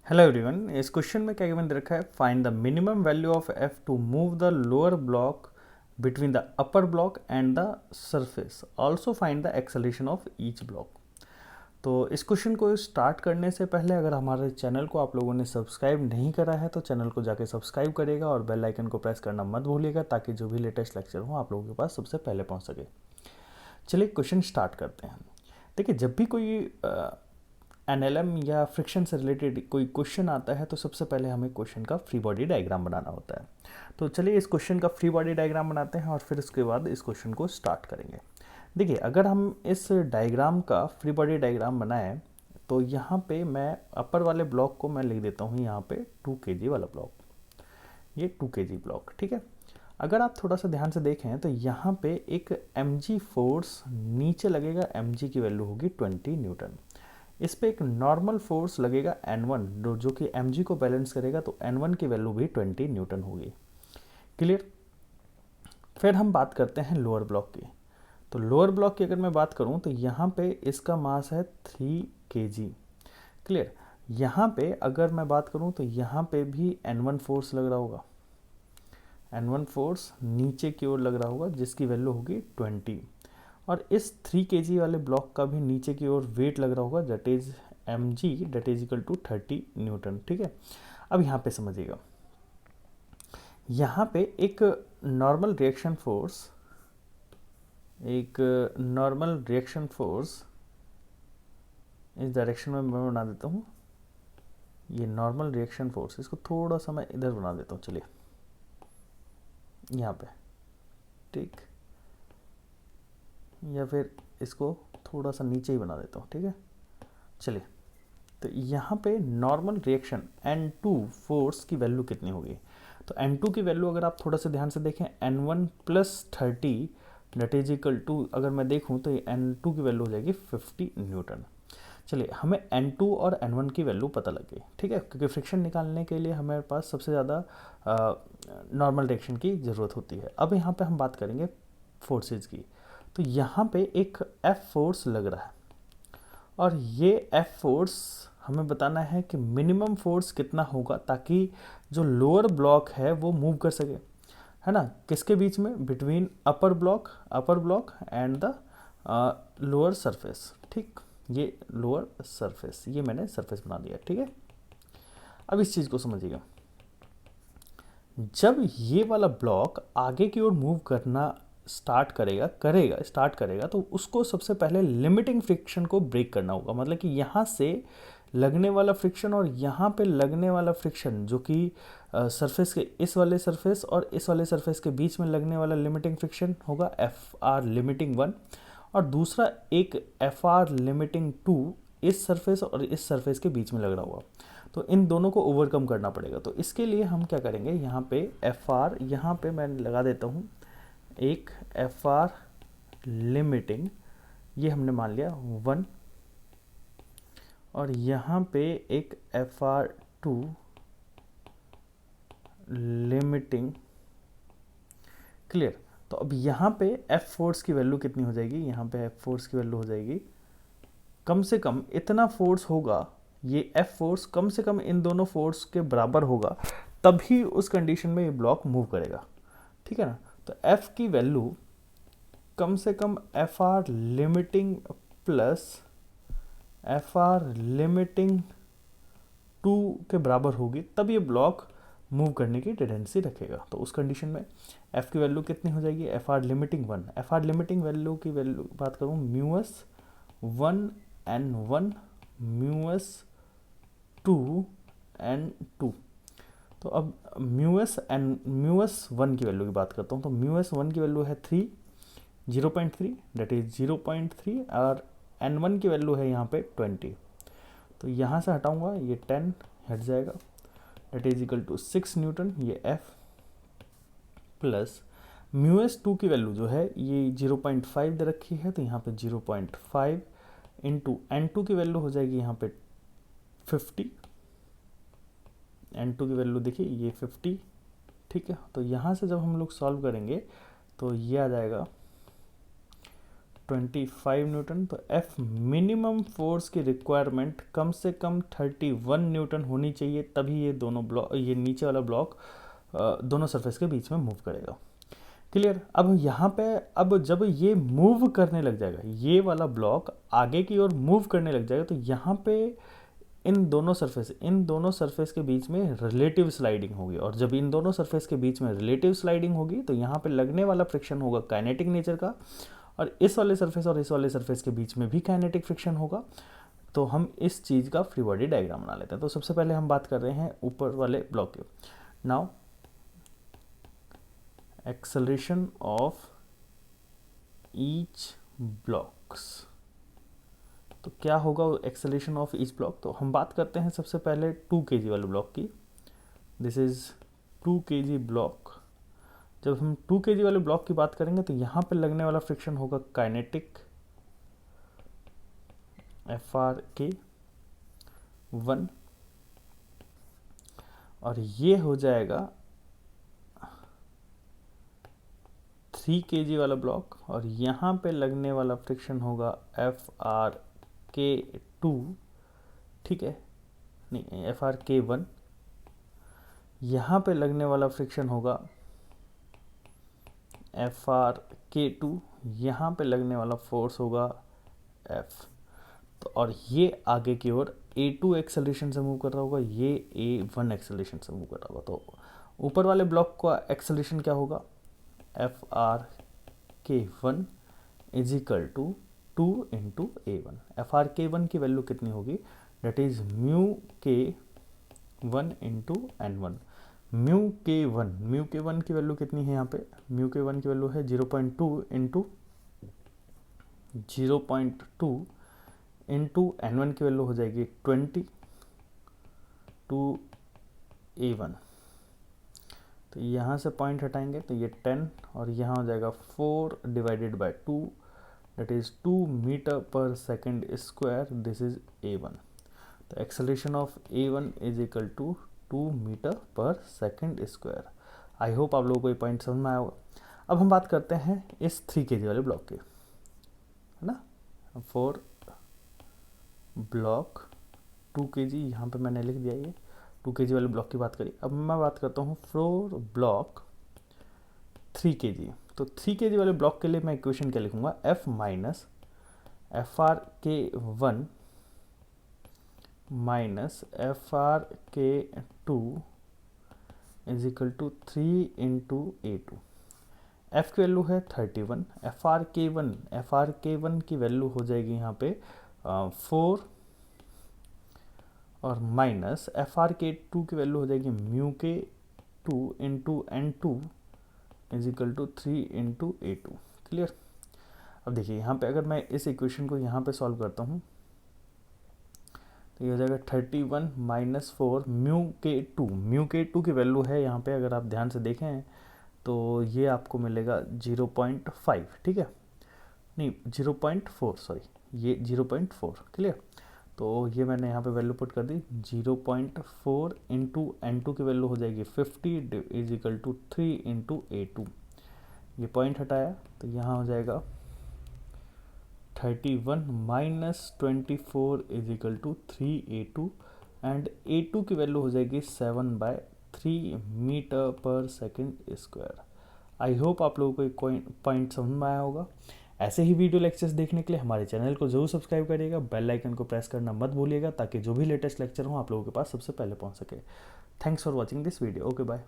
Hello everyone. इस question में क्या गिवन दे रखा है, find the minimum value of F two move the lower block between the upper block and the surface, also find the acceleration of each block. तो इस question को start करने से पहले अगर हमारे चैनल को आप लोगों ने सब्सक्राइब नहीं करा है तो चैनल को जाके सब्सक्राइब करिएगा और बेल आइकन को प्रेस करना मत भूलिएगा ताकि जो भी लेटेस्ट लेक्चर हो आप लोगों के पास सबसे पहले पहुंच सके। चलिए क्वेश्चन स्टार्ट करते हैं। देखिए, जब भी कोई एनएलएम या फ्रिक्शन से रिलेटेड कोई क्वेश्चन आता है तो सबसे पहले हमें क्वेश्चन का फ्री बॉडी डायग्राम बनाना होता है। तो चलिए इस क्वेश्चन का फ्री बॉडी डायग्राम बनाते हैं और फिर उसके बाद इस क्वेश्चन को स्टार्ट करेंगे। देखिए, अगर हम इस डायग्राम का फ्री बॉडी डायग्राम बनाएं तो यहाँ पे मैं अपर वाले ब्लॉक को मैं लिख देता हूँ यहाँ पे 2 kg वाला ब्लॉक, ये 2 kg ब्लॉक, ठीक है। अगर आप थोड़ा सा ध्यान से देखें तो यहाँ पे एक mg फोर्स नीचे लगेगा, mg की वैल्यू होगी 20 न्यूटन। इस पे एक नॉर्मल फोर्स लगेगा N1 जो कि mg को बैलेंस करेगा, तो N1 की वैल्यू भी 20 न्यूटन होगी। क्लियर। फिर हम बात करते हैं लोअर ब्लॉक की। तो लोअर ब्लॉक की अगर मैं बात करूं तो यहाँ पे इसका मास है 3 kg। क्लियर। यहाँ पे अगर मैं बात करूं तो यहाँ पे भी N1 फोर्स लग रहा होगा, N1 फोर्स नीचे की ओर लग रहा होगा जिसकी वैल्यू होगी 20। और इस 3 kg वाले ब्लॉक का भी नीचे की ओर वेट लग रहा होगा, that is mg, that is equal to 30 newton, ठीक है। अब यहाँ पे समझिएगा, यहाँ पे एक नॉर्मल रिएक्शन फोर्स, इस डायरेक्शन में मैं बना देता हूँ, ये नॉर्मल रिएक्शन फोर्स, इसको थोड़ा सा मैं इधर बना देता हूँ, चलिए यहाँ पे, ठीक, या फिर इसको थोड़ा सा नीचे ही बना देता हूँ, ठीक है। चलिए, तो यहाँ पे नॉर्मल रिएक्शन N2 फोर्स की वैल्यू कितनी होगी, तो N2 की वैल्यू अगर आप थोड़ा सा ध्यान से देखें, N1 plus 30 that is equal to, अगर मैं देखूँ तो ये N2 की वैल्यू हो जाएगी 50 न्यूटन। चलिए, हमें N2 और N1 की वैल्यू पता लग गई, ठीक है, क्योंकि फ्रिक्शन निकालने के लिए हमारे पास सबसे ज़्यादा नॉर्मल रिएक्शन की ज़रूरत होती है। अब यहाँ पे हम बात करेंगे फोर्सेज की। तो यहाँ पे एक F फोर्स लग रहा है और ये F फोर्स हमें बताना है कि मिनिमम फोर्स कितना होगा ताकि जो लोअर ब्लॉक है वो मूव कर सके, है ना, किसके बीच में, between upper block and the lower surface, ठीक। ये लोअर सरफेस, ये मैंने सरफेस बना दिया, ठीक है। अब इस चीज़ को समझिएगा, जब ये वाला ब्लॉक आगे की ओर मूव करना स्टार्ट करेगा तो उसको सबसे पहले लिमिटिंग फ्रिक्शन को ब्रेक करना होगा। मतलब कि यहाँ से लगने वाला फ्रिक्शन और यहाँ पे लगने वाला फ्रिक्शन, जो कि सरफेस के इस वाले सरफेस और इस वाले सरफेस के बीच में लगने वाला लिमिटिंग फ्रिक्शन होगा FR लिमिटिंग 1, और दूसरा एक FR लिमिटिंग 2 इस सरफेस और इस सरफेस के बीच में लग रहा होगा। तो इन दोनों को ओवरकम करना पड़ेगा। तो इसके लिए हम क्या करेंगे, यहाँ पे FR, यहाँ पे मैं लगा देता हूँ एक FR लिमिटिंग, ये हमने मान लिया 1, और यहाँ पे एक FR2 लिमिटिंग। क्लियर। तो अब यहाँ पे F फोर्स की वैल्यू कितनी हो जाएगी, यहाँ पे F फोर्स की वैल्यू हो जाएगी, कम से कम इतना फोर्स होगा, ये F फोर्स कम से कम इन दोनों फोर्स के बराबर होगा, तभी उस कंडीशन में ये ब्लॉक मूव करेगा, ठीक है ना। तो F की वैल्यू कम से कम FR limiting plus FR limiting 2 के बराबर होगी, तब ये ब्लॉक मूव करने की टेंडेंसी रखेगा। तो उस कंडीशन में F की वैल्यू कितनी हो जाएगी, FR limiting 1, FR limiting value की वैल्यू बात करूँ, म्यूएस 1 N1 म्यूएस 2 N2। तो अब म्यूएस 1 की वैल्यू की बात करता हूँ, तो म्यूएस 1 की वैल्यू है 0.3, डेट इज 0.3, और N1 की वैल्यू है यहाँ पे 20। तो यहाँ से हटाऊंगा, ये 10 हट जाएगा, that is equal to 6 newton, ये F प्लस म्यूएस 2 की वैल्यू जो है ये 0.5 दे रखी है, तो यहाँ पे 0.5 इंटू N2 की वैल्यू हो जाएगी यहाँ पे 50, N2 की वैल्यू देखिए ये 50, ठीक है। तो यहाँ से जब हम लोग सॉल्व करेंगे तो ये आ जाएगा 25 न्यूटन। तो F मिनिमम फोर्स की रिक्वायरमेंट कम से कम 31 न्यूटन होनी चाहिए, तभी ये दोनों ब्लॉक, ये नीचे वाला ब्लॉक दोनों सरफेस के बीच में मूव करेगा। क्लियर। अब यहाँ पे अब जब ये मूव करने लग जाएगा, ये वाला ब्लॉक आगे की ओर मूव करने लग जाएगा, तो यहाँ पे इन दोनों सरफेस के बीच में रिलेटिव स्लाइडिंग होगी, और जब इन दोनों सरफेस के बीच में रिलेटिव स्लाइडिंग होगी तो यहाँ पे लगने वाला फ्रिक्शन होगा काइनेटिक नेचर का, और इस वाले सरफेस और इस वाले सरफेस के बीच में भी काइनेटिक फ्रिक्शन होगा। तो हम इस चीज़ का फ्री बॉडी डायग्राम बना लेते हैं। तो सबसे पहले हम बात कर रहे हैं ऊपर वाले ब्लॉक के। Now acceleration of each blocks, तो क्या होगा एक्सेलरेशन ऑफ ईच ब्लॉक। तो हम बात करते हैं सबसे पहले 2 kg वाले ब्लॉक की। This is 2 kg block. जब हम 2 kg वाले ब्लॉक की बात करेंगे तो यहाँ पे लगने वाला फ्रिक्शन होगा काइनेटिक FRK1, और ये हो जाएगा 3 kg वाला ब्लॉक, और यहाँ पे लगने वाला फ्रिक्शन होगा FRK2, ठीक है, नहीं FRK1। यहाँ पे लगने वाला फ्रिक्शन होगा FRK2, यहाँ पे लगने वाला फोर्स होगा F। तो और ये आगे की ओर A2 एक्सेलरेशन से मूव कर रहा होगा, ये A1 एक्सेलरेशन से मूव कर रहा होगा। तो ऊपर वाले ब्लॉक का एक्सेलरेशन क्या होगा, FRK1 is equal to 2 into A1। FRK1 की वैल्यू कितनी होगी, that is mu K1 into N1। Mu K1 की वैल्यू कितनी है यहाँ पे, म्यू K1 की वैल्यू है 0.2 इंटू 0.2 इंटू N1 की वैल्यू हो जाएगी 20 टू A1। तो यहाँ से पॉइंट हटाएंगे तो ये 10, और यहाँ हो जाएगा 4 divided by 2, that is 2 metre per second square. This is A1। तो acceleration of A1 is equal to 2 metre per second square. I hope आप लोगों को ये पॉइंट समझ में आया होगा। अब हम बात करते हैं इस 3 kg वाले ब्लॉक की, है ना। फॉर ब्लॉक 2 kg, यहाँ पे मैंने लिख दिया ये 2 kg वाले ब्लॉक की बात करी। अब मैं बात करता हूँ फॉर ब्लॉक 3 kg। तो 3 kg वाले ब्लॉक के लिए मैं इक्वेशन क्या लिखूंगा, F minus FRK1 minus FRK2 is equal to 3 into A2। F की वैल्यू है 31, FRK1 की वैल्यू हो जाएगी यहाँ पे 4, और माइनस FRK2 की वैल्यू हो जाएगी mu K2 into N2 is equal to 3 into A2। Clear. अब देखिए यहाँ पे अगर मैं इस इक्वेशन को यहाँ पे सॉल्व करता हूँ तो ये हो जाएगा 31 माइनस 4 म्यू K2 की वैल्यू है यहाँ पे, अगर आप ध्यान से देखें तो ये आपको मिलेगा 0.5, ठीक है, नहीं 0.4, सॉरी ये 0.4। क्लियर। तो ये मैंने यहाँ पे वैल्यू पुट कर दी, 0.4 इंटू N2 की वैल्यू हो जाएगी 50 is equal to 3 into A2। ये पॉइंट हटाया तो यहाँ हो जाएगा 31 minus 24 is equal to 3A2, and A2 की वैल्यू हो जाएगी 7/3 metre per second square. I hope आप लोगों को एक पॉइंट समझ में आया होगा। ऐसे ही वीडियो लेक्चर्स देखने के लिए हमारे चैनल को जरूर सब्सक्राइब करिएगा, बेल आइकन को प्रेस करना मत भूलिएगा, ताकि जो भी लेटेस्ट लेक्चर हो आप लोगों के पास सबसे पहले पहुंच सके। Thanks for watching this video. Okay bye.